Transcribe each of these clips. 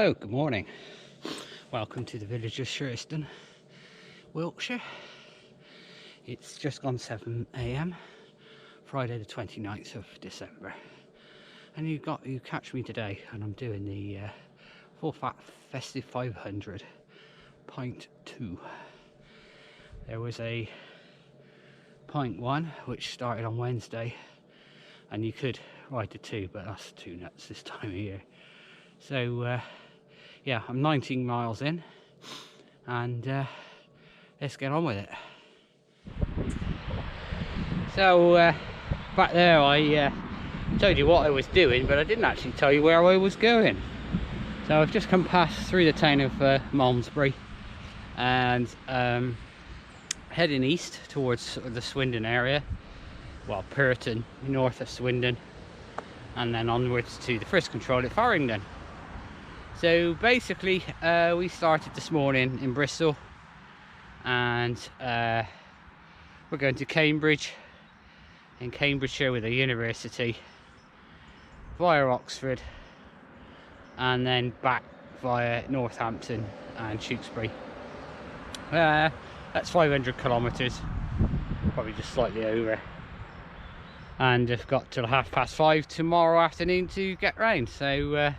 So, good morning. Welcome to the village of Shurston, Wiltshire. It's just gone 7 AM, Friday the 29th of December. And you catch me today, and I'm doing the full fat festive 500 pint 2. There was a pint 1 which started on Wednesday, and you could ride the 2, but that's too nuts this time of year. So yeah, I'm 19 miles in, and let's get on with it. So back there I told you what I was doing, but I didn't actually tell you where I was going. So I've just come through the town of Malmesbury, and heading east towards sort of the Swindon area, well, Purton, north of Swindon, and then onwards to the first control at Farringdon. So basically we started this morning in Bristol, and we're going to Cambridge, in Cambridgeshire, with a university, via Oxford, and then back via Northampton and Tewkesbury. That's 500 kilometres, probably just slightly over, and I've got till 5:30 tomorrow afternoon to get round. So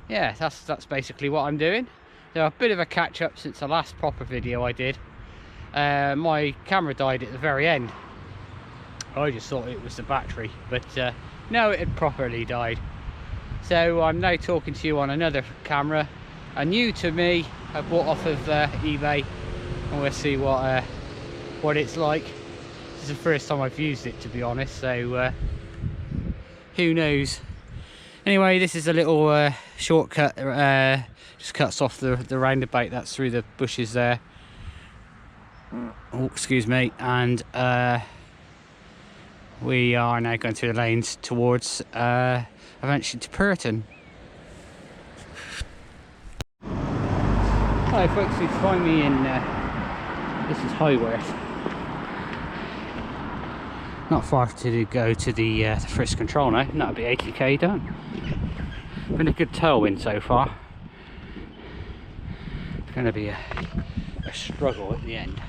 yeah, that's basically what I'm doing. So a bit of a catch up since the last proper video I did. My camera died at the very end. I just thought it was the battery, but no, it had properly died. So I'm now talking to you on another camera, a new to me, I bought off of eBay, and we'll see what it's like. This is the first time I've used it, to be honest, so who knows. Anyway, this is a little shortcut, just cuts off the roundabout that's through the bushes there. Oh, excuse me. And we are now going through the lanes towards eventually to Purton. Hi folks, you find me in this is Highworth. Not far to go to the first control now, and that'll be 80k done. Been a good tailwind so far. It's going to be a struggle at the end.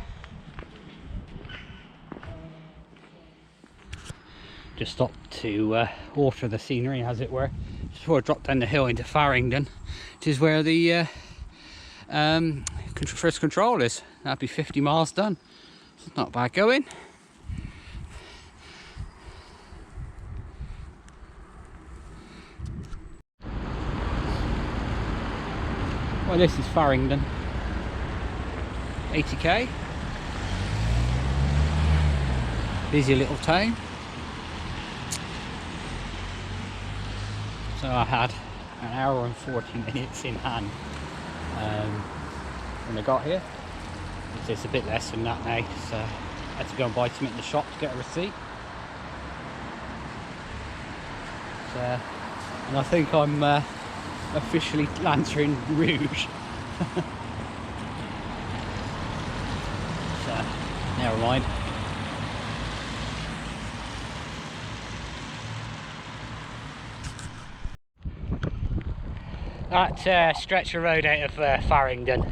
Just stopped to water the scenery, as it were, just before I dropped down the hill into Farringdon, which is where the first control is. That'll be 50 miles done. It's not bad going. Well, this is Farringdon, 80k, busy little town. So I had an hour and 40 minutes in hand when I got here. It's a bit less than that now, so I had to go and buy something in the shop to get a receipt. So, and I think I'm officially Lantern Rouge. So, never mind. That stretch of road out of Farringdon,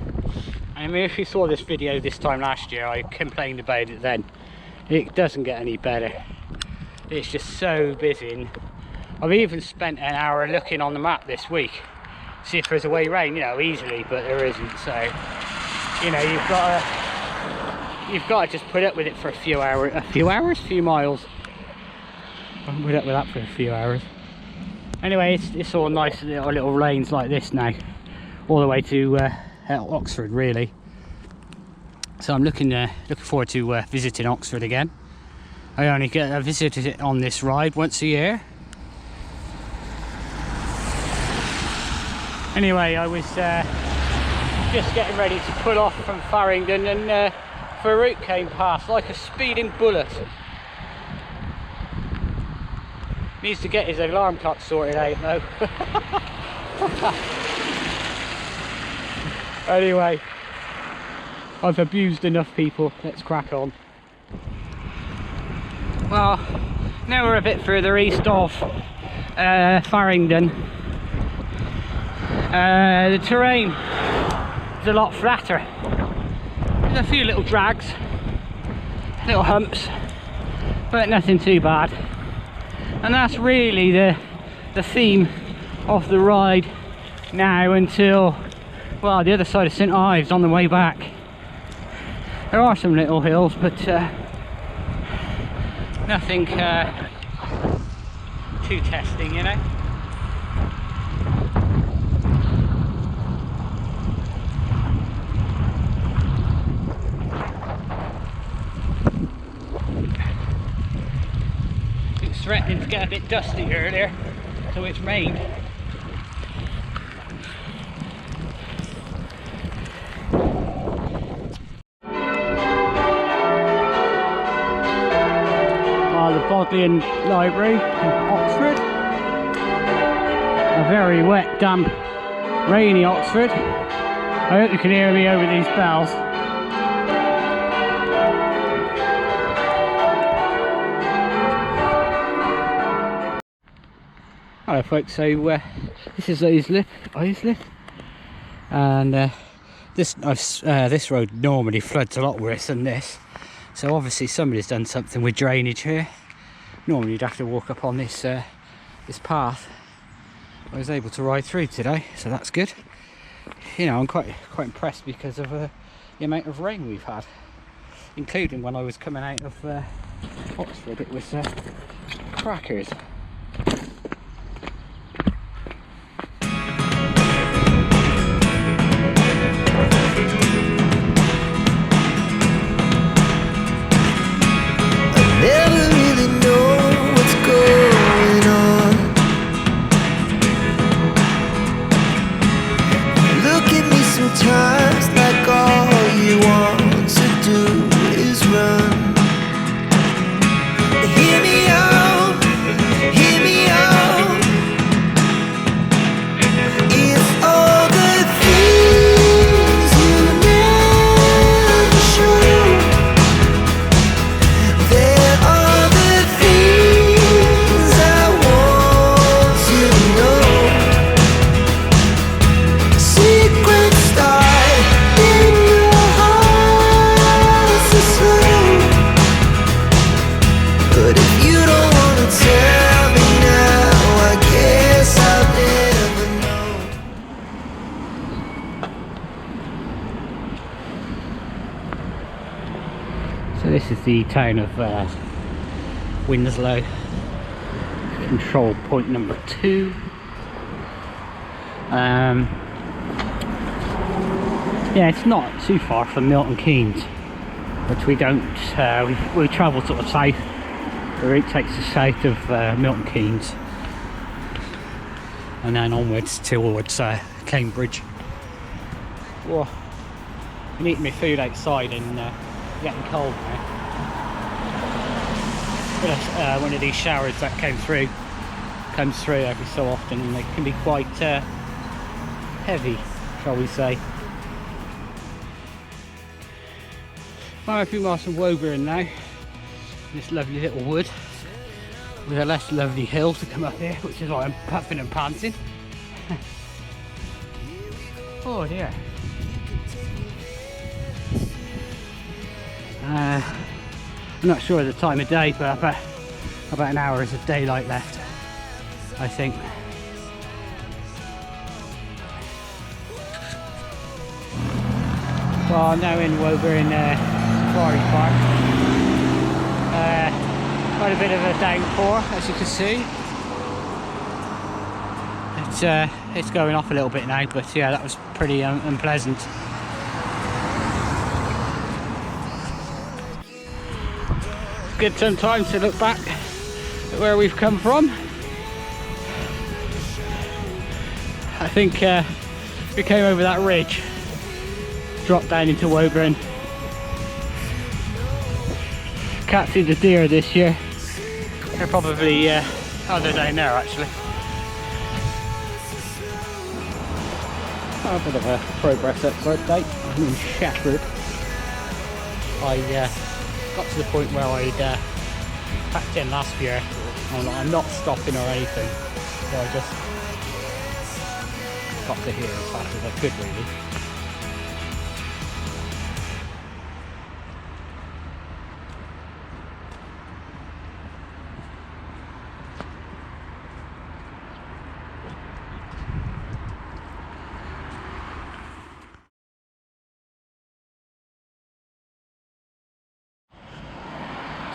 I mean, if you saw this video this time last year, I complained about it then. It doesn't get any better. It's just so busy, and I've even spent an hour looking on the map this week, see if there's a way round, you know, easily, but there isn't. So, you know, you've got to just put up with it for a few miles. I haven't put up with that for a few hours. Anyway, it's all nice little lanes like this now, all the way to Oxford, really. So I'm looking forward to visiting Oxford again. I visited it on this ride once a year. Anyway, I was just getting ready to pull off from Farringdon, and Farouk came past like a speeding bullet. Needs to get his alarm clock sorted out though. Anyway, I've abused enough people, let's crack on. Well, now we're a bit further east of Farringdon, The terrain is a lot flatter. There's a few little drags, little humps, but nothing too bad. And that's really the theme of the ride now until, well, the other side of St Ives on the way back. There are some little hills, but nothing too testing, you know. It's threatening to get a bit dusty earlier, so it's rained. The Bodleian Library in Oxford. A very wet, damp, rainy Oxford. I hope you can hear me over these bells. Hello folks, so this is Islip, and this road normally floods a lot worse than this. So obviously somebody's done something with drainage here. Normally you'd have to walk up on this this path. I was able to ride through today, so that's good. You know, I'm quite impressed because of the amount of rain we've had, including when I was coming out of Oxford. It was crackers. Sometimes like all you want to do is run. Hear me out, hear me out. It's all the things you never show. There are the things I want to know. Secrets but if you don't want to tell me now, I guess I'll never know. So this is the town of Winslow, control point number 2. Yeah, it's not too far from Milton Keynes, but we don't, we travel sort of south. The route takes us south of Milton Keynes and then onwards towards Cambridge. Whoa, I'm eating my food outside and getting cold now. But, one of these showers that comes through every so often, and they can be quite heavy, shall we say. I'm a few miles from Woburn now. This lovely little wood with a less lovely hill to come up here, which is why I'm puffing and panting. Oh dear. I'm not sure of the time of day, but about an hour is of daylight left, I think. Well, I'm now in Woburn Safari Park. Quite a bit of a downpour, as you can see. It's going off a little bit now, but yeah, that was pretty unpleasant. Good sometimes to look back at where we've come from. I think we came over that ridge, dropped down into Woburn. Can't see the deer this year. They're probably oh, they're down there actually. Oh, a bit of a progress update. I'm in Shefford. I got to the point where I'd packed in last year. I'm not stopping or anything, so I just got to here as fast as I could really.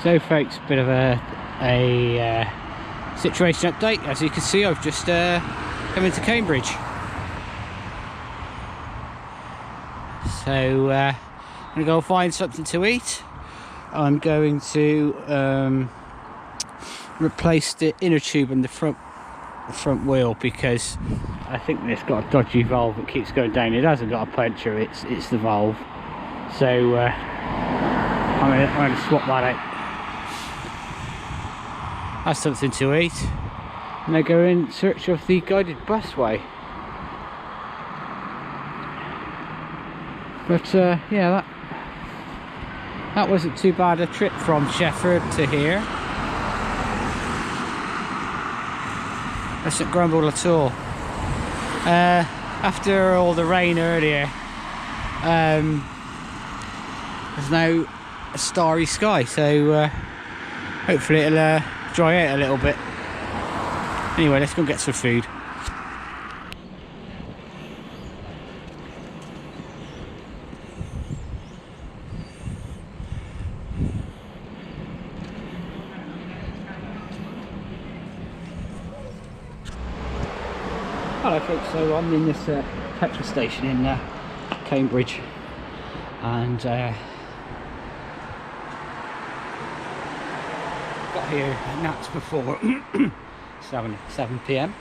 So folks, bit of a situation update. As you can see, I've just come into Cambridge. So I'm going to go find something to eat. I'm going to replace the inner tube in the front wheel, because I think it's got a dodgy valve that keeps going down. It hasn't got a puncture, it's the valve. So I'm going to swap that out. Have something to eat, and I go in search of the guided busway. But yeah, that wasn't too bad a trip from Shefford to here. I didn't grumble at all. After all the rain earlier, there's now a starry sky, so hopefully it'll dry out a little bit. Anyway, let's go get some food. Hello folks, so I'm in this petrol station in Cambridge, and got here nuts before 7 p.m,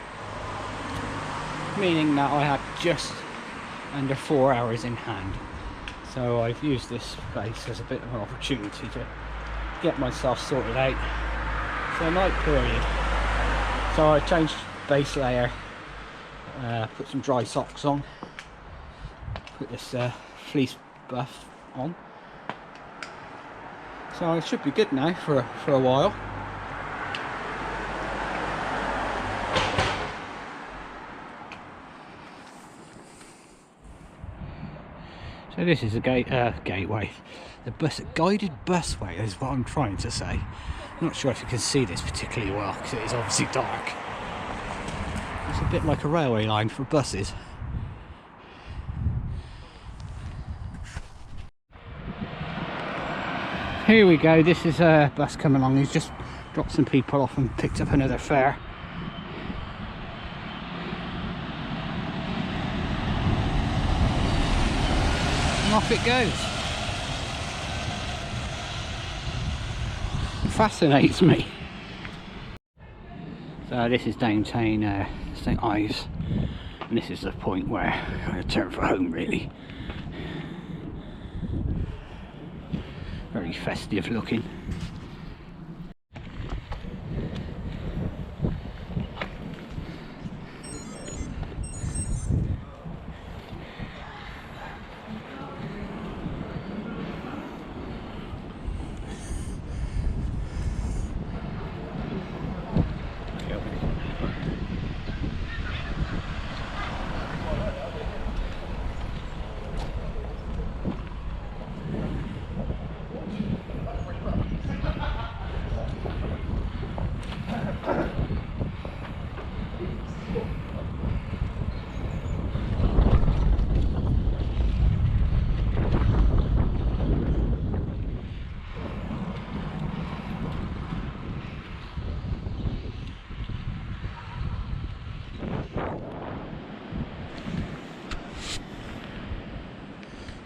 meaning that I had just under 4 hours in hand. So I've used this place as a bit of an opportunity to get myself sorted out for a night period. So I changed base layer, put some dry socks on, put this fleece buff on. So I should be good now for a while. So this is a gateway. The guided busway is what I'm trying to say. I'm not sure if you can see this particularly well because it is obviously dark. It's a bit like a railway line for buses. Here we go, this is a bus coming along. He's just dropped some people off and picked up another fare. And off it goes. It fascinates me. So this is downtown St Ives, and this is the point where I'm going to turn for home really. Very festive looking.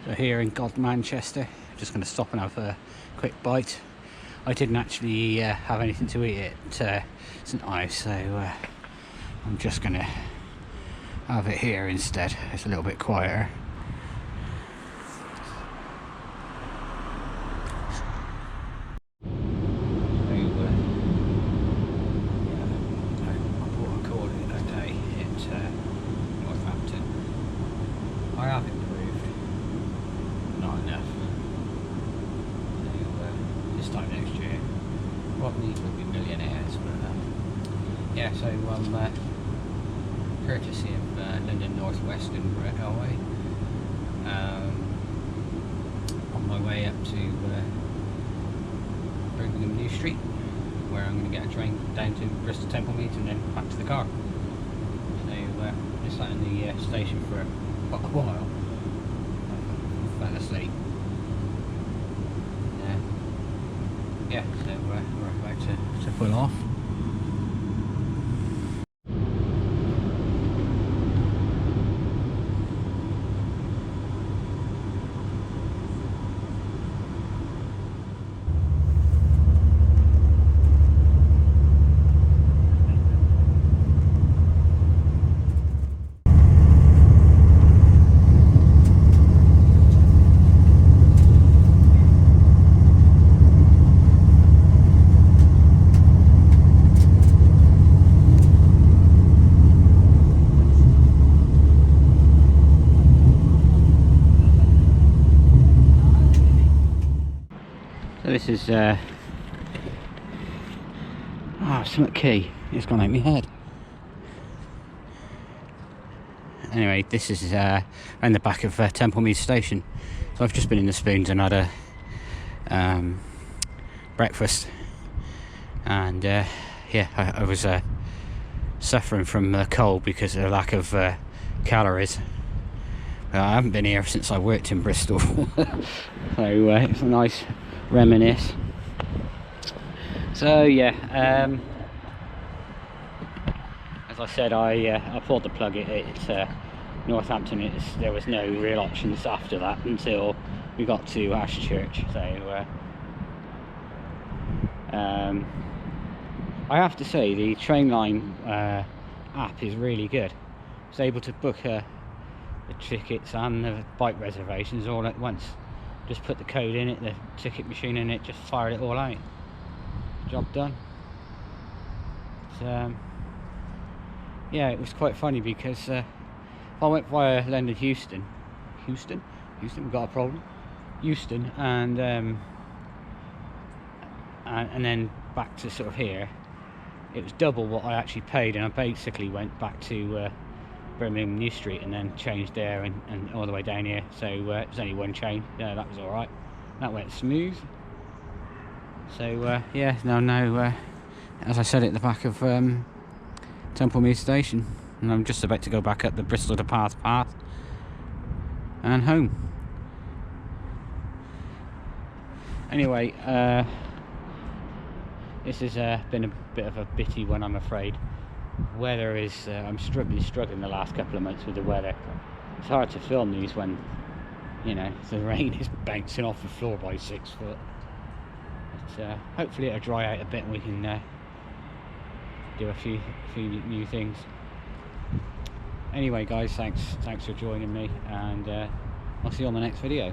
So here in God Manchester, just going to stop and have a quick bite. I didn't actually have anything to eat at St Ives, so I'm just going to have it here instead. It's a little bit quieter. Northampton. I have improved, not enough. This time next year, what needs will be millionaires. But yeah, so courtesy of London North Western Railway. On my way up to Birmingham New Street, where I'm going to get a train down to Bristol Templemead and then back to the car. So just sat in the station for quite a while. I fell asleep. Yeah, so we're about to pull off. So this is something key. It's gone out my head. Anyway, this is in the back of Templemead Station. So I've just been in the Spoons and had a breakfast, and yeah, I was suffering from cold because of the lack of calories. I haven't been here since I worked in Bristol. So it's a nice reminisce. So yeah, as I said, I pulled the plug. It's Northampton. There was no real options after that until we got to Ashchurch. So I have to say the Trainline app is really good. I was able to book the tickets and the bike reservations all at once. Just put the code in it, the ticket machine in it, just fired it all out. Job done. But, yeah, it was quite funny because I went via London Houston, we've got a problem, Houston, and then back to sort of here. It was double what I actually paid, and I basically went back to Birmingham New Street and then changed there and all the way down here. So it was only one change. Yeah, that was all right. That went smooth. So yeah, now as I said, at the back of Templemead Station, and I'm just about to go back up the Bristol to Path and home. Anyway, this has been a bit of a bitty one, I'm afraid. Weather is I'm struggling the last couple of months with the weather. It's hard to film these when, you know, the rain is bouncing off the floor by 6 foot. But hopefully it'll dry out a bit and we can do a few new things. Anyway guys, thanks for joining me, and I'll see you on the next video.